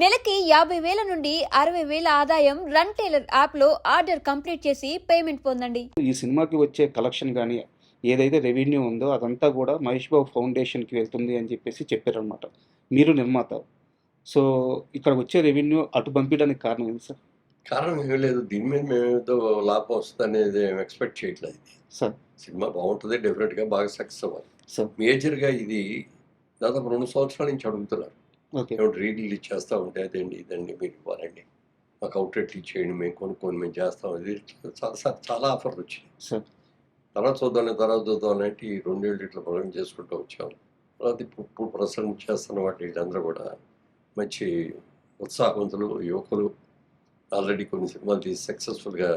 నెలకి 50,000 నుండి 60,000 ఆదాయం రన్ టైలర్ యాప్లో ఆర్డర్ కంప్లీట్ చేసి పేమెంట్ పొందండి. ఈ సినిమాకి వచ్చే కలెక్షన్ గానీ, ఏదైతే రెవెన్యూ ఉందో అదంతా గూడా 'మహేష్ బాబు ఫౌండేషన్‌కి' వెళ్తుంది అని చెప్పేసి చెప్పారనమాట. మీరు నిర్మాత. సో, ఇక్కడ వచ్చే రెవెన్యూ అటు పంపియడానికి కారణం ఏంటి సార్? కారణం ఏమీ లేదు. దీని మీద మేమేదో లాభం వస్తదనేది ఏమి ఎక్స్‌పెక్ట్ చేయట్లేదు ఇది. సార్, సినిమా బావుంటది. డెఫినిట్‌గా బాగా సక్సెస్ అవ్వాలి. సార్. మేజర్‌గా ఇది దాదాపు 2 సంవత్సరాల నుంచి అడుగుతున్నారు. ఓకే. ఏమంటే రీ రిలీజ్ చేస్తా ఉంటే అదండి, ఇదండి మీరు ఇవ్వాలండి. మాకు అవుట్‌లెట్లు ఇచ్చేయండి. మేము కొనుక్కొని మేము చేస్తాం. ఇది చాలా ఆఫర్‌లు వచ్చినాయి. సార్. తర్వాత చూద్దాం అంటే ఈ 2 ఏళ్ళు ఇట్లా పొలం చేసుకుంటూ వచ్చాం. తర్వాత ఇప్పుడు ప్రస్తుతం చేస్తున్న వాటి వీళ్ళందరూ కూడా మంచి ఉత్సాహవంతులు, యువకులు. ఆల్రెడీ కొన్ని సినిమాలు తీసి సక్సెస్‌ఫుల్‌గా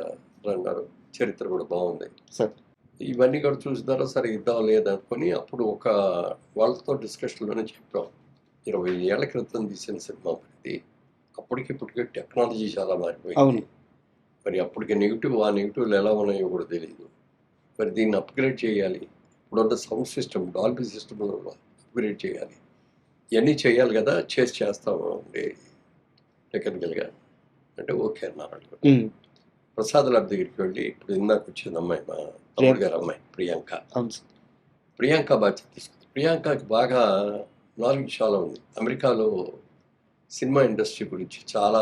ఉన్నారు. చరిత్ర కూడా బాగుంది. సార్. ఇవన్నీ కూడా చూసిన తర్వాత సరే ఇద్దాం లేదనుకొని అప్పుడు ఒక వాళ్ళతో డిస్కషన్‌లోనే చెప్పాం. 20 ఏళ్ల క్రితం తీసిన సినిమా ఇది. అప్పటికి ఇప్పటికి టెక్నాలజీ చాలా అవును. మారిపోయింది. మరి అప్పటికి ఆ నెగెటివ్‌లు ఎలా ఉన్నాయో కూడా తెలీదు. మరి దీన్ని అప్‌గ్రేడ్ చేయాలి. ఇప్పుడున్న sound system, Dolby system upgrade చేయాలి. ఇవన్నీ చేయాలి కదా! చేస్తాము అండి టెక్నికల్‌గా. అంటే ఓకే అన్నారు వాళ్ళు. హ్మ్. ప్రసాద్ ల్యాబ్ దగ్గరికి వెళ్ళి ఇప్పుడు ఇందాక వచ్చింది అమ్మాయి, మా తమ్ముడు గారి అమ్మాయి ప్రియాంక. అవును సార్. ప్రియాంక బాధ్యత తీసుకుంది. ప్రియాంకకి బాగా నాలెడ్జ్ చాలా ఉంది. అమెరికాలో సినిమా ఇండస్ట్రీ గురించి చాలా,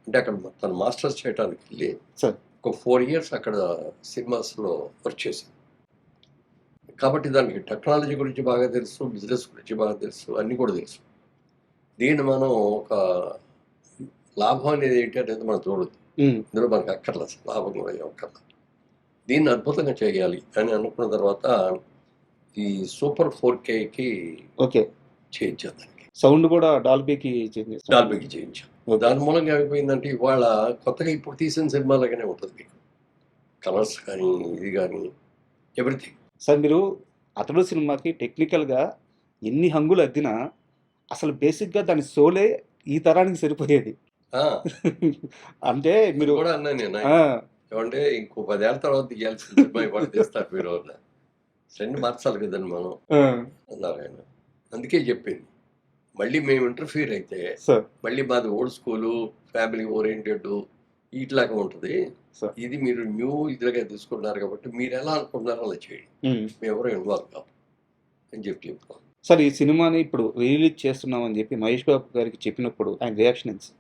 అంటే అక్కడ తను మాస్టర్స్ చేయడానికి వెళ్ళి సార్. ఒక 4 ఇయర్స్ అక్కడ సినిమాస్‌లో వర్క్ చేసింది. కాబట్టి దానికి టెక్నాలజీ గురించి బాగా తెలుసు, బిజినెస్ గురించి బాగా తెలుసు, అన్నీ కూడా తెలుసు. దీన్ని మనం ఒక లాభం అనేది ఏంటి అనేది మనం చూడొద్దు. హ్మ్. ఇందులో మనకు అక్కర్లేదు అసలు, లాభం కూడా ఏం అక్కర్లేదు. దీన్ని అద్భుతంగా చేయాలి అని అనుకున్న తర్వాత ఈ సూపర్ 4Kకి ఓకే. చేయించాం దానికి. సౌండ్ గూడా డాల్బీకి చేంజ్ చేశారు. డాల్బీకి చేయించాం. ఓకే. దాని మూలంగా ఏమైపోయిందంటే ఇవాళ కొత్తగా ఇప్పుడు తీసిన సినిమాలాగానే ఉంటుంది మీకు. కలర్స్ కానీ, ఇది కానీ ఎవ్రీథింగ్. సార్, మీరు 'అతడు' సినిమాకి టెక్నికల్‌గా ఎన్ని హంగులు అద్దినా అసలు బేసిక్‌గా దాని సోలే ఈ తరానికి సరిపోయేది. ఆ! అంటే మీరు మీరు కూడా అన్నా నేను ఆ! ఏమంటే ఇంకో 10 ఏళ్ల తర్వాత తీయాల్సిన సినిమా ఇవాళ తీస్తారు మీరు అన్నా. ట్రెండ్ మార్చాలి కదండి మనం ఆ! అన్నారు ఆయన. అందుకే చెప్పింది. మళ్ళీ మేము ఇంటర్ఫియర్ అయితే సార్. మళ్ళీ మాది ఓల్డ్ స్కూలు, ఫ్యామిలీ ఓరియంటెడ్ ఇట్లాగా ఉంటుంది. సార్. ఇది మీరు న్యూ ఇదిగా తీసుకున్నారు కాబట్టి మీరు ఎలా అనుకుంటున్నారో అలా చేయండి. హ్మ్. మేమెవరో ఇన్వాల్వ్ కాము అని చెప్తాం. సార్, ఈ సినిమాని ఇప్పుడు రిలీజ్ చేస్తున్నామని చెప్పి 'మహేష్ బాబు' గారికి చెప్పినప్పుడు ఆయన రియాక్షన్ ఏంటి సార్?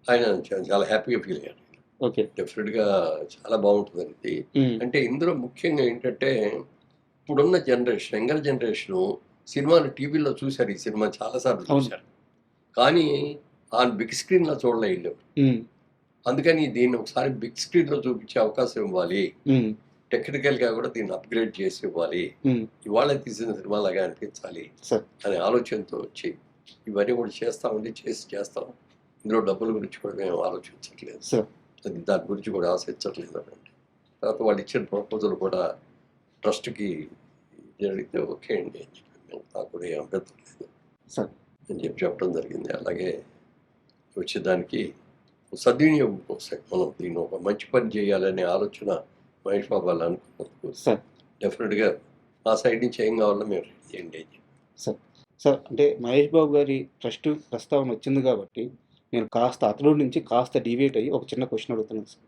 ఆయన చాలా హ్యాపీగా ఫీల్ అయ్యారు. ఓకే. డెఫినెట్‌గా చాలా బాగుంటుందండి. హ్మ్. అంటే ఇందులో ముఖ్యంగా ఏంటంటే ఇప్పుడున్న జనరేషన్, యంగర్ జనరేషను సినిమాలు టీవీలో చూశారు. ఈ సినిమా చాలా సార్లు అవును. చూశారు. కానీ ఆ బిగ్ స్క్రీన్‌లో చూడలే ఈళ్ళు. హ్మ్. అందుకని దీన్ని ఒకసారి బిగ్ స్క్రీన్‌లో చూపించే అవకాశం ఇవ్వాలి. హ్మ్. టెక్నికల్‌గా కూడా దీన్ని అప్‌గ్రేడ్ చేసి ఇవ్వాలి. హ్మ్. ఇవాళ తీసిన సినిమాలాగా అనిపించాలి సార్. అనే ఆలోచనతో వచ్చి ఇవన్నీ కూడా చేస్తామండి, చేస్తాం. ఇందులో డబ్బుల గురించి కూడా మేము ఆలోచించట్లేదు. సార్. అది దాని గురించి కూడా ఆశించట్లేదు అనండి. తర్వాత వాళ్ళు ఇచ్చిన ప్రపోజల్ కూడా ట్రస్ట్‌కి అడిగితే ఓకే అండి అని చెప్పి నాకు కూడా ఏం అభ్యంతరం లేదు సార్. అని చెప్పడం జరిగింది. అలాగే వచ్చేదానికి సద్వినియోగం కోసం మనం దీన్ని ఒక మంచి పని చేయాలనే ఆలోచన మహేష్ బాబు వాళ్ళు అనుకున్నందుకు సార్. డెఫినెట్‌గా మా సైడ్ నుంచి ఏం కావాలో మేము రెడీ చేయండి అని చెప్పి. సార్. సార్, అంటే 'మహేష్ బాబు' గారి ట్రస్ట్ ప్రస్తావన వచ్చింది కాబట్టి నేను కాస్త 'అతడు' నుంచి కాస్త డీవియేట్ అయ్యి ఒక చిన్న క్వెషన్ అడుగుతున్నాను సార్.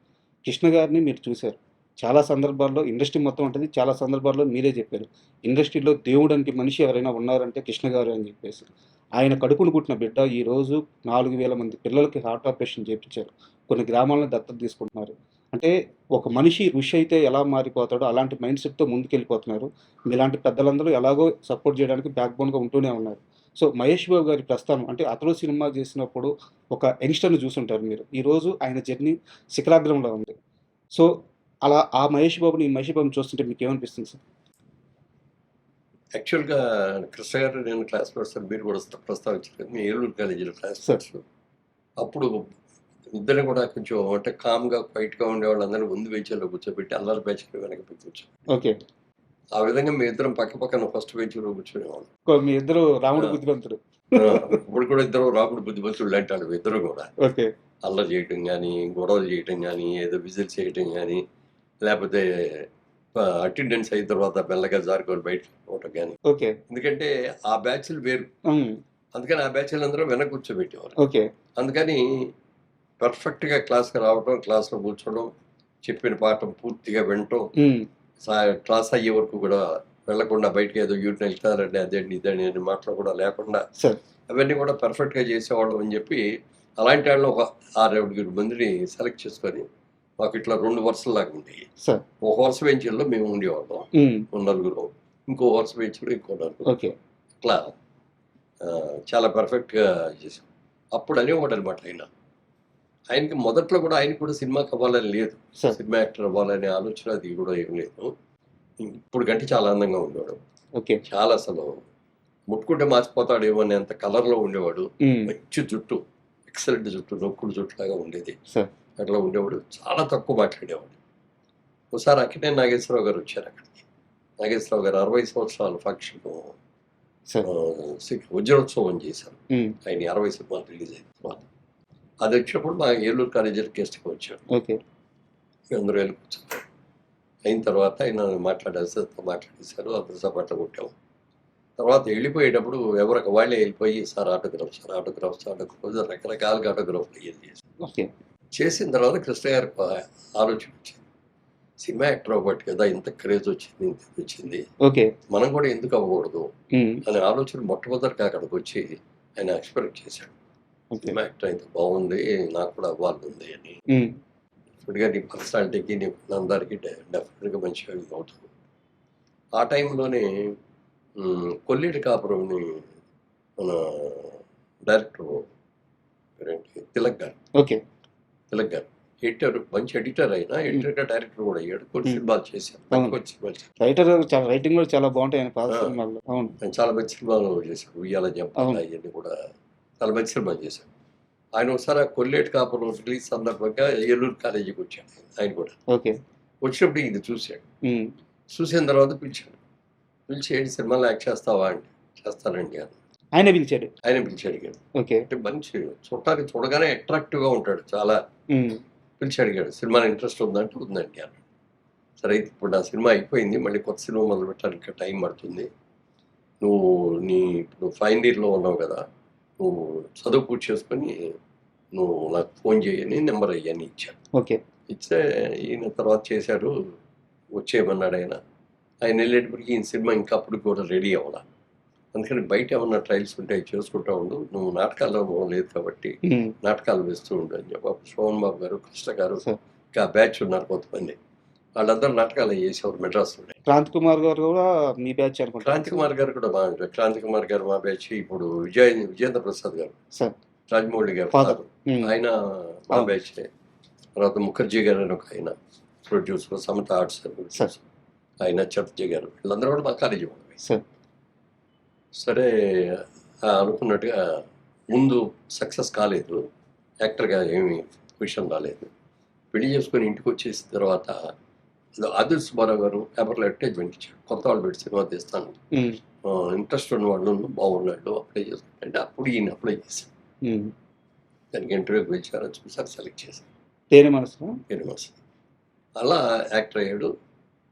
కృష్ణ గారిని మీరు చూసారు. చాలా సందర్భాల్లో ఇండస్ట్రీ మొత్తం ఉంటది. చాలా సందర్భాల్లో మీరే చెప్పారు. ఇండస్ట్రీలో దేవుడంటి మనిషి ఎవరైనా ఉన్నారంటే కృష్ణ గారు అని చెప్పేసి. ఆయన కడుపున పుట్టిన బిడ్డ ఈరోజు 4,000 మంది పిల్లలకి హార్ట్ ఆపరేషన్ చేపించారు. కొన్ని గ్రామాలను దత్తత తీసుకుంటున్నారు. అంటే ఒక మనిషి ఋషి అయితే ఎలా మారిపోతాడో అలాంటి మైండ్ సెట్‌తో ముందుకెళ్ళిపోతున్నారు. మీలాంటి పెద్దలందరూ ఎలాగో సపోర్ట్ చేయడానికి బ్యాక్ బోన్‌గా ఉంటూనే ఉన్నారు. సో, 'మహేష్ బాబు' గారి ప్రస్థానం అంటే 'అతడు' సినిమా చేసినప్పుడు ఒక యంగ్‌స్టర్‌ని చూసుంటారు మీరు. ఈరోజు ఆయన జర్నీ శిఖరాగ్రంలో ఉంది. సో, అలా ఆ 'మహేష్ బాబుని' ఈ 'మహేష్ బాబుని' చూస్తుంటే మీకేమనిపిస్తుంది సార్? యాక్చువల్‌గా కృష్ణ గారు నేను క్లాస్‌మేట్స్ అని మీరు కూడా ప్రస్తావించారు. మీ ఏలూరు కాలేజీలో సార్. క్లాస్‌మేట్స్. అప్పుడు ఇద్దరు కూడా కొంచెం అంటే కామ్‌గా, క్వైట్‌గా ఉండేవాళ్ళందరినీ ముందు బెంచ్‌లో కూర్చోబెట్టి అల్లరి బ్యాచ్‌ని వెనక కూర్చోబెట్టి ఓకే. ఆ విధంగా మీ ఇద్దరం పక్కన ఫస్ట్ బెంచ్‌లో కూర్చునేవాళ్ళం. మీ ఇద్దరు రాముడు ఆ! బుద్ధిమంతుడు. ఆ! ఇప్పుడు కూడా ఇద్దరు రాముడు బుద్ధిమంతుడు లాంటాడు ఇద్దరు కూడా. ఓకే. అల్లరి చేయటం గానీ, గొడవలు చేయటం గానీ, ఏదో విజిల్స్ చేయటం గానీ, లేపోతే అటెండెన్స్ అయిన తర్వాత మెల్లగా జారుకొని బయటకి పోవటం గానీ. ఓకే. ఎందుకంటే ఆ బ్యాచ్‌లు వేరు. హ్మ్. అందుకని ఆ బ్యాచ్ అందరూ వెనక కూర్చోబెట్టేవారు. ఓకే. అందుకని పర్ఫెక్ట్గా క్లాస్కి రావడం, క్లాస్లో కూర్చోవడం, చెప్పిన పాఠం పూర్తిగా వినటం, క్లాస్ అయ్యే వరకు కూడా వెళ్లకుండా బయటకి ఏదో యూరిన్ వెళ్తారండి అదేంటి ఇదండి అని మాటలు కూడా లేకుండా సార్. అవన్నీ కూడా పర్ఫెక్ట్గా చేసేవాళ్ళం అని చెప్పి అలాంటి వాళ్ళు ఒక 6-7 మందిని సెలెక్ట్ చేసుకొని మాకు ఇట్లా 2 వరుసలాగా ఉండేవి. సార్. ఒక వరుస బెంచీల్లో మేము ఉండేవాళ్ళం, నలుగురు, ఇంకో వరుస బెంచ్లో ఇంకో నలుగురు. ఓకే. అట్లా చాలా పర్ఫెక్ట్గా చేసాం. అప్పుడు అనేవాడు అనమాట ఆయనకి మొదట్లో కూడా ఆయనకి కూడా సినిమాకి అవ్వాలని లేదు, సార్. సినిమా యాక్టర్ అవ్వాలనే ఆలోచన అది కూడా ఏం లేదు. ఇప్పుడు కంటే చాలా అందంగా ఉండేవాడు. ఓకే. చాలా అసలు ముట్టుకుంటే మార్చిపోతాడేమో అని అంత కలర్లో ఉండేవాడు. మంచి జుట్టు, ఎక్సలెంట్ జుట్టు, నొక్కుడు జుట్టు లాగా ఉండేది. సార్. అట్లా ఉండేవాడు. చాలా తక్కువ మాట్లాడేవాడు. ఒకసారి అక్కినేని నాగేశ్వరరావు గారు వచ్చారు అక్కడికి. నాగేశ్వరరావు గారు 60 సంవత్సరాల ఫంక్షన్ సార్. వజ్రోత్సవం చేశారు. ఆయన 60 సినిమాలు రిలీజ్ అయిన తర్వాత అది వచ్చినప్పుడు మా ఏలూరు కాలేజీలో గెస్ట్కి వచ్చాడు. ఓకే. అందరూ వెళ్ళి కూర్చున్నారు. అయిన తర్వాత ఆయన మాట్లాడేశారు, అందరూ సపాట్లు కొట్టాము. తర్వాత వెళ్ళిపోయేటప్పుడు ఎవరికి వాళ్ళే వెళ్ళిపోయి సార్ ఆటోగ్రాఫ్ రకరకాలుగా ఆటోగ్రాఫ్లు అయ్యేది చేశారు. ఓకే. చేసిన తర్వాత కృష్ణ గారికి ఆలోచన వచ్చింది, సినిమా యాక్టర్ అవ్వబట్టి కదా ఇంత క్రేజ్ వచ్చింది, ఇంత వచ్చింది, ఓకే, మనం కూడా ఎందుకు అవ్వకూడదు అనే ఆలోచన మొట్టమొదటిగా అక్కడికి వచ్చి ఆయన ఎక్స్పెక్ట్ చేశాడు. సినిమా యాక్టర్ అయితే బాగుంది, నాకు కూడా అవ్వాలి ఉంది అని. ఇప్పుడుగా నీ పర్సనాలిటీకి నీ అందరికీ డెఫినెట్గా మంచిగా అవుతుంది. ఆ టైంలోనే కొల్లేటి కాపురంని మన డైరెక్టర్ తిలక్ గారు, ఓకే, తిలక్ గారు ఎడిటర్, మంచి ఎడిటర్ అయినా ఎడిటర్గా డైరెక్టర్ కూడా అయ్యాడు. కొన్ని సినిమాలు చేశాడు, మంచి సినిమాలు. రైటర్ రైటింగ్ కూడా చాలా బాగుంటాయి ఆయన పాత సినిమాల్లో. అవును, ఆయన చాలా మంచి సినిమాలు చేశాడు. ఉయ్యాల జంపాల ఇవన్నీ కూడా చాలా మంచి సినిమాలు చేశాడు. ఆయన ఒకసారి కొల్లేటి కాపురం రిలీజ్ సందర్భంగా ఏలూరు కాలేజీకి వచ్చాడు ఆయన కూడా. ఓకే. వచ్చినప్పుడు ఇది చూశాడు. చూసిన తర్వాత పిలిచి ఏంటి సినిమాలో యాక్ట్ చేస్తావా అంటే చేస్తానండి అని ఆయన పిలిచాడు. అడిగాడు. ఓకే. అంటే మంచి చూడటానికి చూడగానే అట్రాక్టివ్గా ఉంటాడు చాలా. పిలిచి అడిగాడు, సినిమాలో ఇంట్రెస్ట్ ఉందంటే ఉందండి అన్నాడు. సరే అయితే ఇప్పుడు నా సినిమా అయిపోయింది, మళ్ళీ కొత్త సినిమా మొదలు పెట్టడానికి ఇంకా టైం పడుతుంది, నువ్వు ఇప్పుడు ఫైనల్ ఇయర్లో ఉన్నావు కదా, నువ్వు చదువు పూర్తి చేసుకొని నువ్వు నాకు ఫోన్ చేయని నెంబర్ అయ్యని ఇచ్చాడు. ఓకే. ఇచ్చే ఈయన తర్వాత చేశాడు, వచ్చేయమన్నాడు ఆయన. ఆయన వెళ్ళేటప్పటికి ఈయన సినిమా ఇంకా అప్పుడు కూడా రెడీ అవ్వాల. అందుకని బయట ఏమన్నా ట్రయల్స్ ఉంటాయి చేసుకుంటా ఉండు, నువ్వు నాటకాల్లో లేదు కాబట్టి నాటకాలు వేస్తూ ఉండు అని చెప్పి సోమన్ బాబు గారు, కృష్ణ గారు, ఇంకా బ్యాచ్ ఉన్నారు కొంతమంది, వాళ్ళందరూ నాటకాలు చేసేవారు మెడ్రాస్లో. క్రాంతి కుమార్ గారు కూడా మీ బ్యాచ్ అనుకుంటా. క్రాంతి కుమార్ గారు కూడా బాగా, క్రాంతి కుమార్ గారు మా బ్యాచ్. ఇప్పుడు విజయేంద్ర ప్రసాద్ గారు, రాజమౌళి గారు ఆయన మా బ్యాచ్. తర్వాత ముఖర్జీ గారు అని ఒక ఆయన ప్రొడ్యూసర్, సమత ఆర్ట్స్ ఆయన, చటర్జీ గారు, వీళ్ళందరూ కూడా మా కాలేజీ వాళ్ళు. సరే అనుకున్నట్టుగా ముందు సక్సెస్ కాలేదు, యాక్టర్గా ఏమి విషయం రాలేదు. పెళ్లి చేసుకొని ఇంటికి వచ్చేసిన తర్వాత ఆదిల్ సుబ్బారావు గారు పేపర్లో అడ్వర్టైజ్మెంట్ ఇచ్చాడు, కొత్త వాళ్ళు పెట్టి సినిమా తీస్తాను, ఇంట్రెస్ట్ ఉన్న వాళ్ళు బాగున్నాడు అప్లై చేసుకుంటే, అప్పుడు ఈయన అప్లై చేశాను. దానికి ఇంటర్వ్యూకి పిలిచారు, చూసారు, సెలెక్ట్ చేశాను. పేరు మనసు అలా యాక్టర్ అయ్యాడు.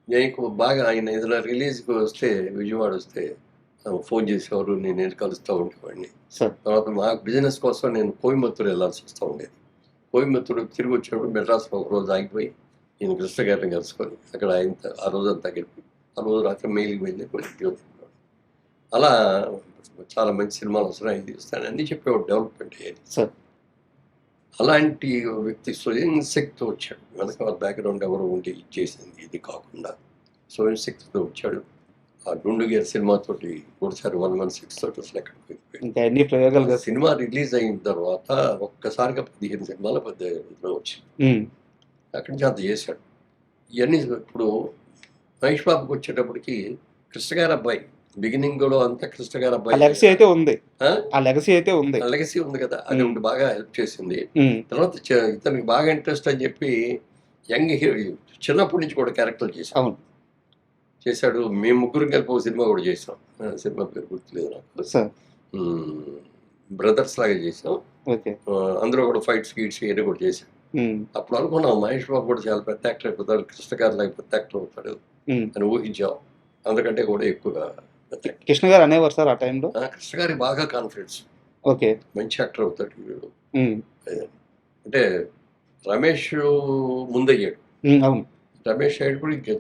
నేను బాగా ఆయన ఏదైనా రిలీజ్కి వస్తే, విజయవాడ వస్తే ఫోన్ చేసేవారు, నేను కలుస్తూ ఉండేవాడిని. తర్వాత మా బిజినెస్ కోసం నేను కోయంబత్తూరు వెళ్ళాల్సి వస్తూ ఉండేది. కోయంబత్తూరు తిరిగి వచ్చినప్పుడు మెడ్రాస్లో ఒక రోజు ఆగిపోయి నేను కృష్ణ గారిని కలుసుకొని అక్కడ ఆయన ఆ రోజంతా గడిపి ఆ రోజు రాత్రి మెయిల్కి వెళ్ళి కొన్ని అలా చాలా మంచి సినిమాలు వస్తున్నాయి, తీస్తాను అన్నీ చెప్పేవాడు, డెవలప్మెంట్ అయ్యేది. అలాంటి వ్యక్తి స్వయం శక్తితో వచ్చాడు. వెనక వాళ్ళ బ్యాక్గ్రౌండ్ ఎవరు ఉండి చేసింది ఇది కాకుండా స్వయం శక్తితో వచ్చాడు. ఆ గుండుగేర్ సినిమాతోటి ఒకసారి 116 తోటి అసలు ఎక్కడికి సినిమా రిలీజ్ అయిన తర్వాత ఒక్కసారిగా 15 సినిమాలు 18 వచ్చింది. అక్కడి నుంచి అంత చేశాడు. ఇవన్నీ ఇప్పుడు మహేష్ బాబుకి వచ్చేటప్పటికి కృష్ణ గారి అబ్బాయి, బిగినింగ్ లో అంతా కృష్ణ గారి అబ్బాయి లెగసీ ఉంది కదా, అది ఒకటి బాగా హెల్ప్ చేసింది. తర్వాత ఇతనికి బాగా ఇంట్రెస్ట్ అని చెప్పి యంగ్ హీరో చిన్నప్పటి నుంచి కూడా క్యారెక్టర్ చేశాడు. మేము ముగ్గురు కలిపి ఒక సినిమా కూడా చేసాం, సినిమా పేరు గుర్తులేదు నాకు, బ్రదర్స్ లాగా చేసాం. అందులో కూడా ఫైట్స్ గీట్స్ ఇవన్నీ కూడా చేశాం. అప్పుడు అనుకున్నాం మహేష్ బాబు కూడా చాలా పెద్ద యాక్టర్ అయిపోతాడు, కృష్ణ గారు లాగా పెద్ద యాక్టర్ అవుతాడు అని ఊహించాం. అందుకంటే కూడా ఎక్కువగా కృష్ణ గారు అనేవారు సార్ ఆ టైంలో? కృష్ణ గారి బాగా కాన్ఫిడెన్స్, ఓకే. మంచి యాక్టర్ అవుతాడు వీడు. హ్మ్. అంటే రమేష్ ముందయ్యాడు, అవును. రమేష్ అయ్యాడు కూడా ఇంకా